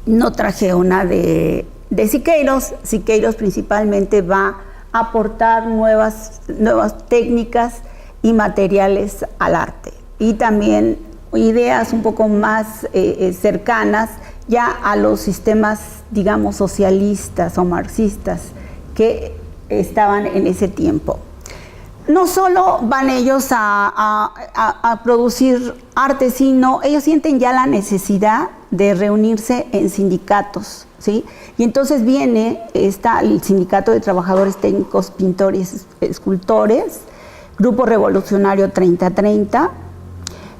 no traje una de Siqueiros. Siqueiros principalmente va a aportar nuevas técnicas y materiales al arte, y también ideas un poco más cercanas ya a los sistemas, digamos, socialistas o marxistas que estaban en ese tiempo. No solo van ellos a producir arte, sino ellos sienten ya la necesidad de reunirse en sindicatos, ¿sí? Y entonces está el Sindicato de Trabajadores Técnicos, Pintores, Escultores, Grupo Revolucionario 3030,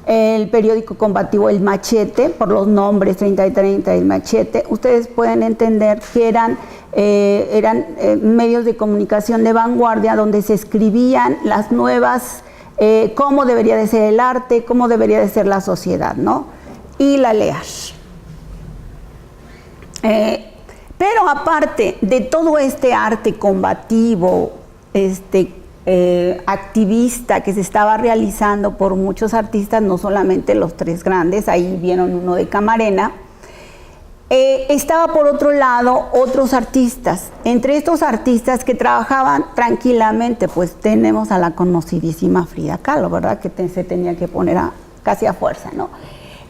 el periódico combativo El Machete, por los nombres 30 y 30 y El Machete. Ustedes pueden entender que eran medios de comunicación de vanguardia donde se escribían las nuevas, cómo debería de ser el arte, cómo debería de ser la sociedad, ¿no? Y la LEAR. Pero aparte de todo este arte combativo, activista que se estaba realizando por muchos artistas, no solamente los tres grandes, ahí vieron uno de Camarena, estaba por otro lado otros artistas. Entre estos artistas que trabajaban tranquilamente, pues tenemos a la conocidísima Frida Kahlo, ¿verdad? Que se tenía que poner casi a fuerza, ¿no?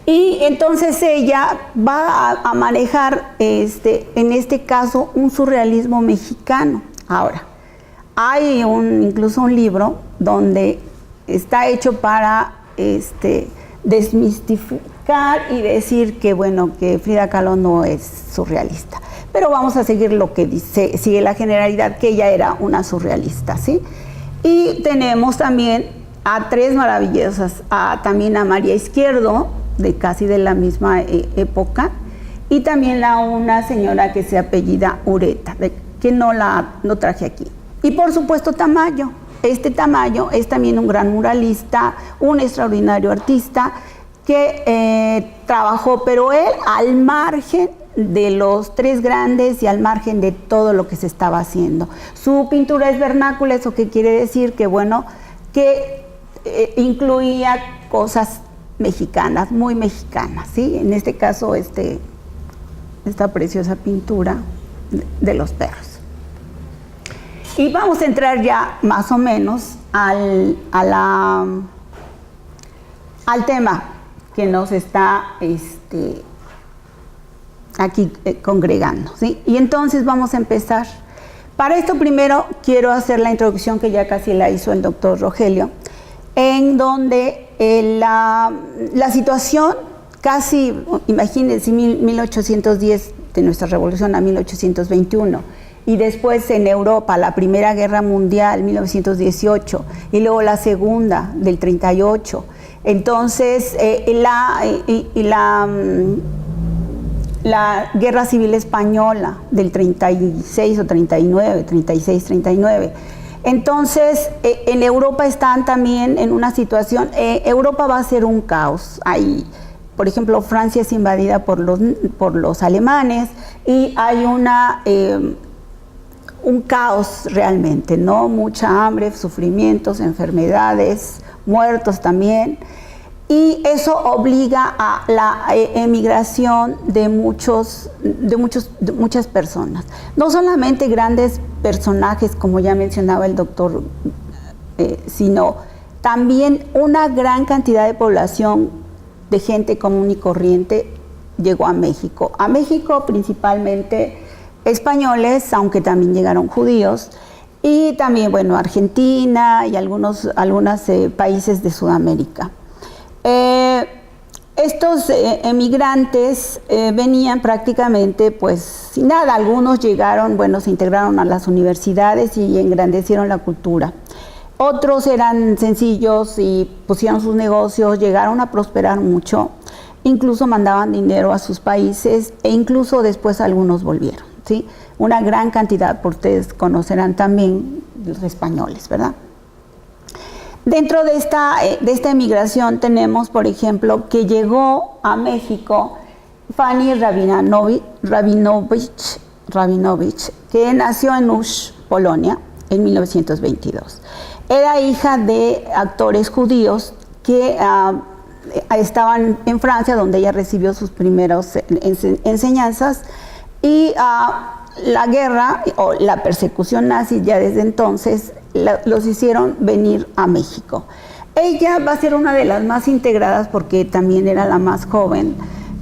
Y entonces ella va a manejar, en este caso, un surrealismo mexicano. Ahora, hay incluso un libro donde está hecho para desmistificar y decir que, bueno, que Frida Kahlo no es surrealista. Pero vamos a seguir lo que sigue la generalidad, que ella era una surrealista, ¿sí? Y tenemos también a tres maravillosas, también a María Izquierdo, casi de la misma época, y también a una señora que se apellida Ureta, que no traje aquí. Y por supuesto Tamayo. Tamayo es también un gran muralista, un extraordinario artista que trabajó, pero él al margen de los tres grandes y al margen de todo lo que se estaba haciendo. Su pintura es vernácula, eso que quiere decir que, bueno, que incluía cosas mexicanas, muy mexicanas, ¿sí? En este caso, esta preciosa pintura de los perros. Y vamos a entrar ya más o menos al tema que nos está aquí congregando, ¿sí? Y entonces vamos a empezar. Para esto primero quiero hacer la introducción que ya casi la hizo el doctor Rogelio, en donde la situación casi, imagínense, 1810 de nuestra revolución a 1821, y después en Europa la Primera Guerra Mundial, 1918, y luego la Segunda, del 38. Entonces, la Guerra Civil Española del 36 o 39, 36, 39. Entonces, en Europa están también en una situación, Europa va a ser un caos ahí. Por ejemplo, Francia es invadida por los alemanes y hay un caos realmente, ¿no? Mucha hambre, sufrimientos, enfermedades, muertos también. Y eso obliga a la emigración de muchas personas. No solamente grandes personajes, como ya mencionaba el doctor, sino también una gran cantidad de población de gente común y corriente llegó a México. A México principalmente españoles, aunque también llegaron judíos, y también, bueno, Argentina y algunos países de Sudamérica. Estos emigrantes venían prácticamente pues sin nada. Algunos llegaron, bueno, se integraron a las universidades y engrandecieron la cultura. Otros eran sencillos y pusieron sus negocios, llegaron a prosperar mucho, incluso mandaban dinero a sus países e incluso después algunos volvieron, ¿sí? Una gran cantidad, por ustedes conocerán también los españoles, ¿verdad? Dentro de esta emigración tenemos, por ejemplo, que llegó a México Fanny Rabinovich, que nació en Łódź, Polonia, en 1922. Era hija de actores judíos que estaban en Francia, donde ella recibió sus primeras enseñanzas, y la guerra o la persecución nazi ya desde entonces los hicieron venir a México. Ella va a ser una de las más integradas porque también era la más joven,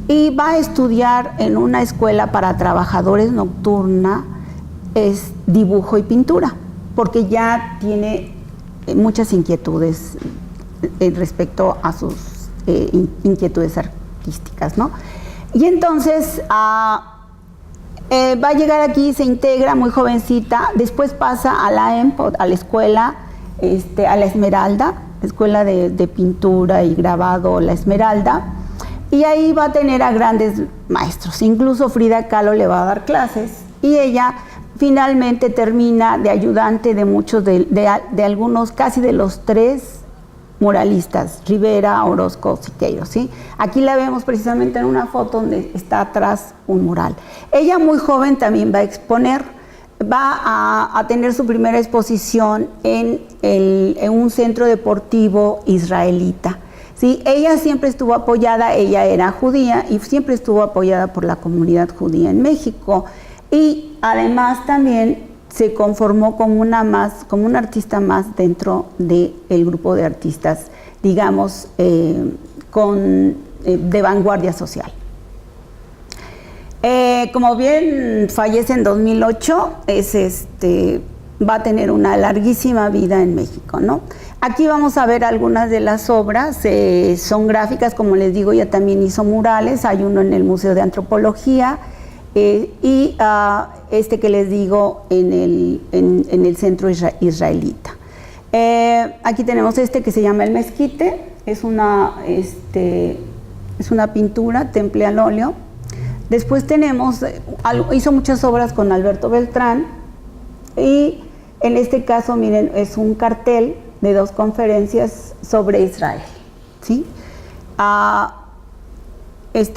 y va a estudiar en una escuela para trabajadores nocturna dibujo y pintura, porque ya tiene muchas inquietudes respecto a sus inquietudes artísticas, ¿no? Y entonces va a llegar aquí, se integra muy jovencita, después pasa a la EMPO, a la escuela, a la Esmeralda, escuela de pintura y grabado La Esmeralda, y ahí va a tener a grandes maestros, incluso Frida Kahlo le va a dar clases, y ella finalmente termina de ayudante de muchos, de algunos, casi de los 3 muralistas, Rivera, Orozco, Siqueiros, ¿sí? Aquí la vemos precisamente en una foto donde está atrás un mural. Ella muy joven también va a exponer, va a tener su primera exposición en un centro deportivo israelita, ¿sí? Ella siempre estuvo apoyada, ella era judía y siempre estuvo apoyada por la comunidad judía en México, y además también se conformó como una artista más dentro del grupo de artistas, digamos, de vanguardia social. Como bien fallece en 2008, va a tener una larguísima vida en México, ¿no? Aquí vamos a ver algunas de las obras, son gráficas, como les digo, ella también hizo murales, hay uno en el Museo de Antropología, y que les digo en el centro israelita. Aquí tenemos que se llama El Mezquite, es una pintura, temple al óleo. Después tenemos, hizo muchas obras con Alberto Beltrán, y en este caso, miren, es un cartel de 2 conferencias sobre Israel, ¿sí?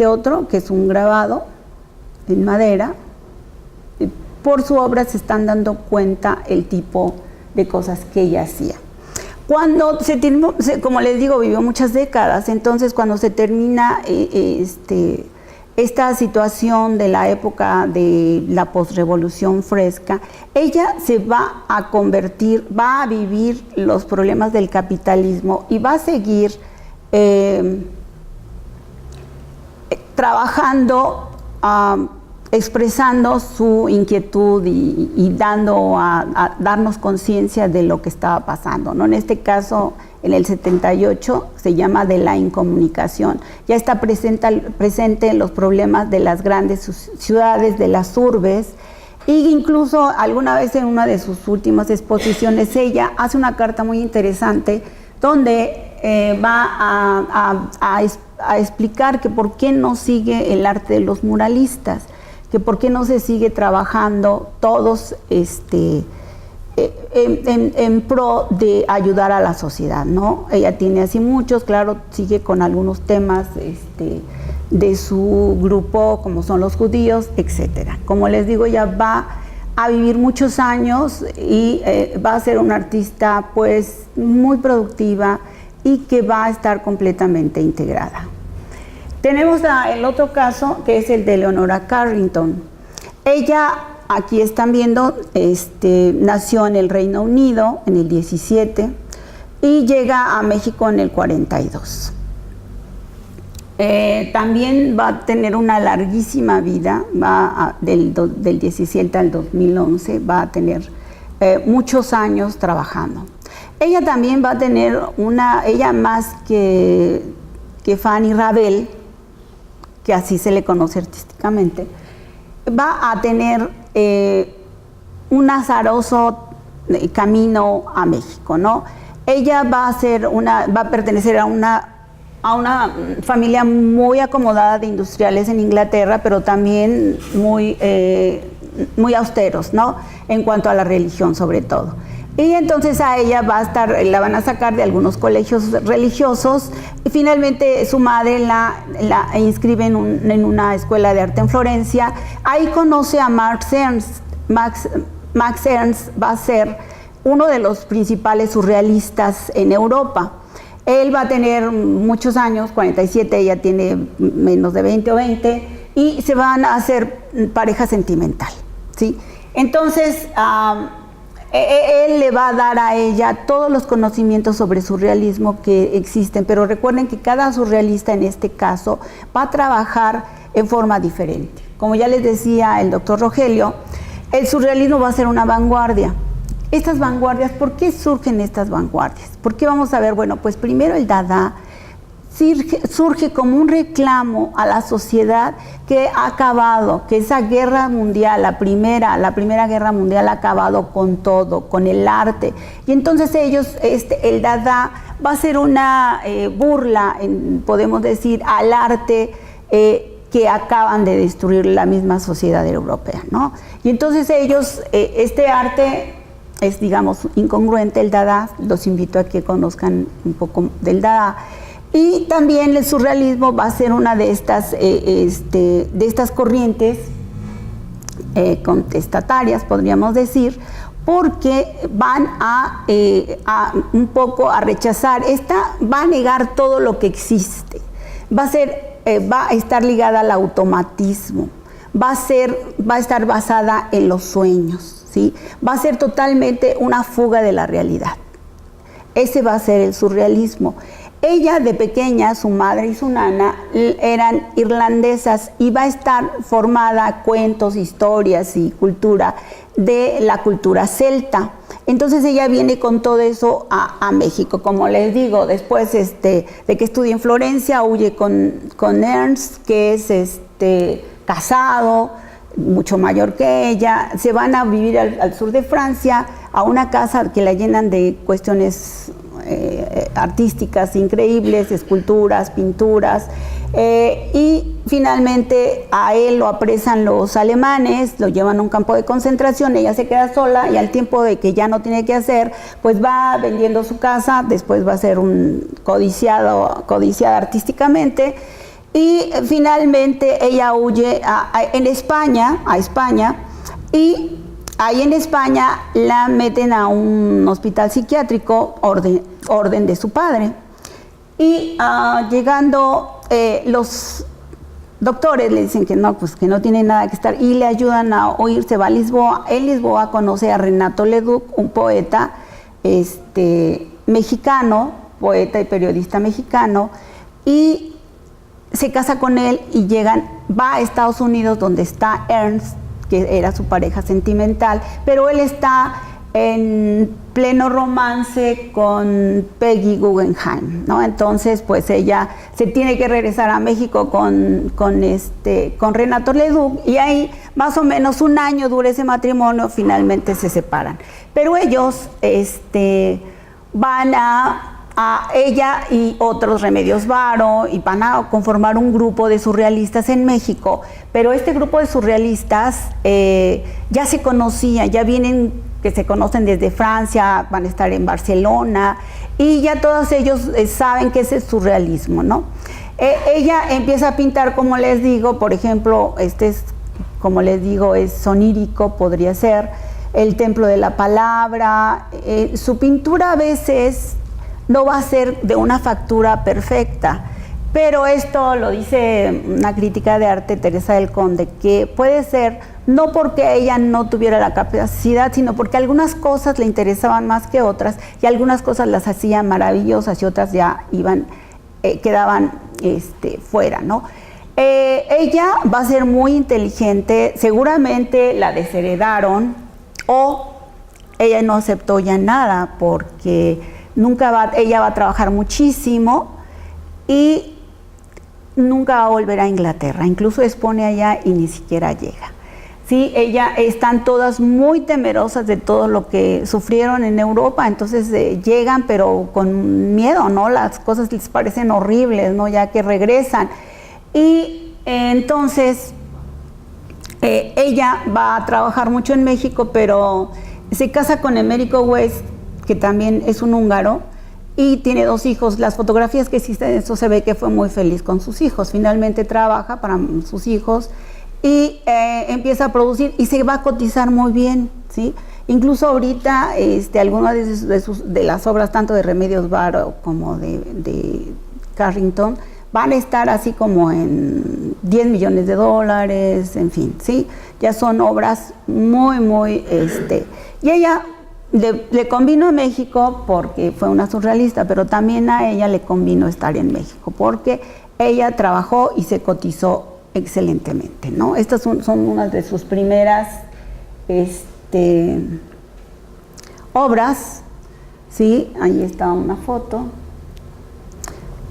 Otro, que es un grabado en madera, por su obra se están dando cuenta el tipo de cosas que ella hacía. Cuando como les digo, vivió muchas décadas, entonces cuando se termina esta situación de la época de la posrevolución fresca, ella se va a convertir, va a vivir los problemas del capitalismo y va a seguir trabajando, expresando su inquietud y dando a darnos conciencia de lo que estaba pasando, ¿no? En este caso, en el 78, se llama De la incomunicación. Ya está presente en los problemas de las grandes ciudades, de las urbes, e incluso alguna vez en una de sus últimas exposiciones ella hace una carta muy interesante donde va a explicar que por qué no sigue el arte de los muralistas, que por qué no se sigue trabajando todos en pro de ayudar a la sociedad, ¿no? Ella tiene así muchos, claro, sigue con algunos temas de su grupo, como son los judíos, etcétera. Como les digo, ella va a vivir muchos años y va a ser una artista pues muy productiva y que va a estar completamente integrada. Tenemos el otro caso, que es el de Leonora Carrington. Ella, aquí están viendo, nació en el Reino Unido en el 17 y llega a México en el 42. También va a tener una larguísima vida, del 17 al 2011, va a tener muchos años trabajando. Ella también va a tener ella más que Fanny Rabel, que así se le conoce artísticamente, va a tener un azaroso camino a México, ¿no? Ella va a pertenecer a una familia muy acomodada de industriales en Inglaterra, pero también muy austeros, ¿no? En cuanto a la religión, sobre todo. Y entonces a ella la van a sacar de algunos colegios religiosos, y finalmente su madre la inscribe en una escuela de arte en Florencia. Ahí conoce a Max Ernst. Max Ernst va a ser uno de los principales surrealistas en Europa. Él va a tener muchos años, 47, ella tiene menos de 20 o 20, y se van a hacer pareja sentimental, ¿sí? Entonces, él le va a dar a ella todos los conocimientos sobre surrealismo que existen, pero recuerden que cada surrealista en este caso va a trabajar en forma diferente. Como ya les decía el doctor Rogelio, el surrealismo va a ser una vanguardia. Estas vanguardias, ¿por qué surgen estas vanguardias? ¿Por qué vamos a ver? Bueno, pues primero el Dada surge como un reclamo a la sociedad que ha acabado, que esa guerra mundial, la primera guerra mundial ha acabado con todo, con el arte. Y entonces ellos, el Dada va a ser una burla, podemos decir, al arte que acaban de destruir la misma sociedad europea, ¿no? Y entonces ellos, este arte es, digamos, incongruente, el Dada. Los invito a que conozcan un poco del Dada. Y también el surrealismo va a ser una de estas corrientes contestatarias, podríamos decir, porque van a un poco a rechazar, va a negar todo lo que existe, va a estar ligada al automatismo, va a estar basada en los sueños, ¿sí? Va a ser totalmente una fuga de la realidad. Ese va a ser el surrealismo. Ella de pequeña, su madre y su nana eran irlandesas y va a estar formada cuentos, historias y cultura de la cultura celta. Entonces ella viene con todo eso a México. Como les digo, después de que estudia en Florencia, huye con Ernst, que es casado, mucho mayor que ella. Se van a vivir al sur de Francia, a una casa que la llenan de cuestiones artísticas increíbles, esculturas, pinturas, y finalmente a él lo apresan los alemanes, lo llevan a un campo de concentración, ella se queda sola y al tiempo de que ya no tiene que hacer, pues va vendiendo su casa, después va a ser codiciada artísticamente, y finalmente ella huye a España, y ahí en España la meten a un hospital psiquiátrico, orden de su padre. Y llegando, los doctores le dicen que no, pues que no tiene nada que estar, y le ayudan a huir. Se va a Lisboa. En Lisboa conoce a Renato Leduc, un poeta mexicano, poeta y periodista mexicano, y se casa con él y va a Estados Unidos, donde está Ernst, que era su pareja sentimental, pero él está en pleno romance con Peggy Guggenheim, ¿no? Entonces, pues ella se tiene que regresar a México con Renato Leduc, y ahí más o menos un año dura ese matrimonio, finalmente se separan. Pero ellos van a ella y otros, Remedios Varo, y van a conformar un grupo de surrealistas en México, pero este grupo de surrealistas ya se conocía, ya vienen, que se conocen desde Francia, van a estar en Barcelona, y ya todos ellos saben qué es el surrealismo, ¿no? Ella empieza a pintar, como les digo, por ejemplo, como les digo, es sonírico, podría ser, el Templo de la Palabra. Su pintura a veces no va a ser de una factura perfecta, pero esto lo dice una crítica de arte, Teresa del Conde, que puede ser no porque ella no tuviera la capacidad, sino porque algunas cosas le interesaban más que otras, y algunas cosas las hacían maravillosas y otras ya quedaban fuera, ¿no? Ella va a ser muy inteligente, seguramente la desheredaron, o ella no aceptó ya nada, porque ella va a trabajar muchísimo y nunca va a volver a Inglaterra. Incluso expone allá y ni siquiera llega. Sí, están todas muy temerosas de todo lo que sufrieron en Europa, entonces llegan pero con miedo, ¿no? Las cosas les parecen horribles, ¿no? Ya que regresan. Y entonces ella va a trabajar mucho en México, pero se casa con Emérico West, que también es un húngaro, y tiene 2 hijos. Las fotografías que existen, eso se ve que fue muy feliz con sus hijos. Finalmente trabaja para sus hijos y empieza a producir y se va a cotizar muy bien, ¿sí? Incluso ahorita algunas de las obras, tanto de Remedios Varo como de Carrington, van a estar así como en $10 millones, en fin, ¿sí? Ya son obras muy, y ella le convino a México porque fue una surrealista, pero también a ella le convino estar en México porque ella trabajó y se cotizó excelentemente, ¿no? Estas son unas de sus primeras obras, ¿sí? Ahí está una foto.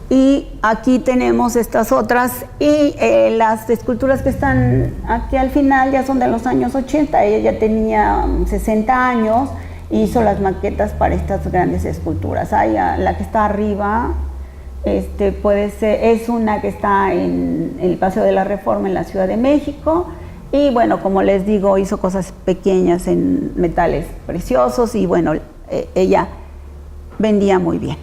Y aquí tenemos estas otras, y las esculturas que están aquí al final ya son de los años 80, ella ya tenía 60 años, hizo las maquetas para estas grandes esculturas. La que está arriba, puede ser, es una que está en el Paseo de la Reforma en la Ciudad de México, y bueno, como les digo, hizo cosas pequeñas en metales preciosos, y bueno, ella vendía muy bien.